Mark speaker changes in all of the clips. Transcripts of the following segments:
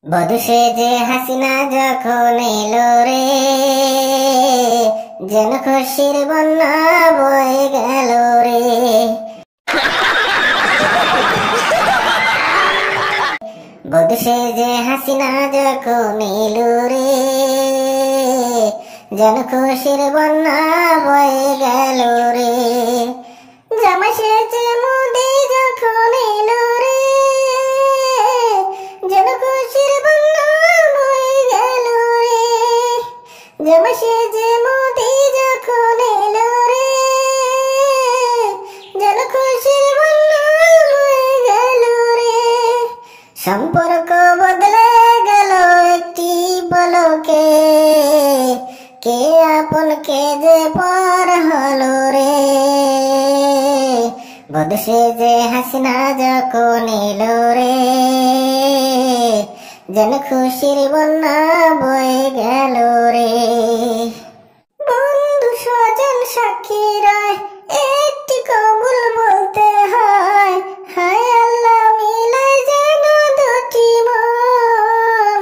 Speaker 1: বধূ যে হাসিনা যখন এলো রে, যেন খুশির বন্যা বয়ে গেল রে। বধূ যে হাসিনা যখন এলো রে, যেন খুশির বন্যা বয়ে গেল রে। জামা সেজে মোদি যখন এলো রে, যেন খুশির বন্যা বয়ে গেল রে। জামা সেজে মোদি যখন এলো রে, যেন খুশির বন্যা বয়ে গেল রে। সম্পর্ক বদলে গেল একটি পলকে, কে আপন কে যে পর হলো রে। বধূ যে হাসিনা যখন এলো রে, যেন খুশির বন্যা বয়ে গেল রে। বন্ধু স্বজন সাক্ষী রয়, একটি কবুল বলতে হয়। হায় আল্লাহ মিলাই যেন দুটি মন।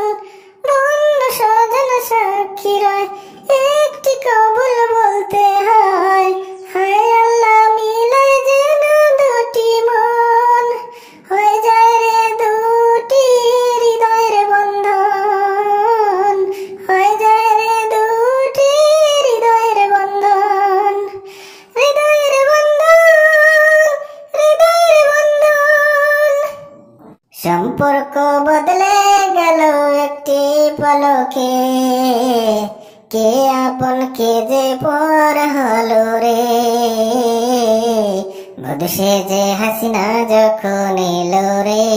Speaker 1: বন্ধু স্বজন সাক্ষী রয়, একটি কবুল বলতে হয়। হায় আল্লাহ মিলাই যেন দুটি মন। হয়ে যায় রে দুটি হৃদয়ের বন্ধন। হয়ে যায় রে দুটি হৃদয়ের বন্ধন। হৃদয়ের বন্ধন, হৃদয়ের বন্ধন। সম্পর্ক বদলে গেল একটি পলকে, কে আপন কে যে পর হলো রে। বধূ যে হাসিনা যখন এলো রে,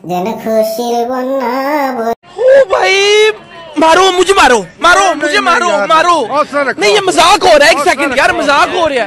Speaker 1: যেন খুশির বন্যা।
Speaker 2: ओ भाई मारो मुझे, मारो मारो मुझे, मारो मारो। नहीं ये मजाक हो रहा है, एक सेकंड यार, मजाक हो रहा है।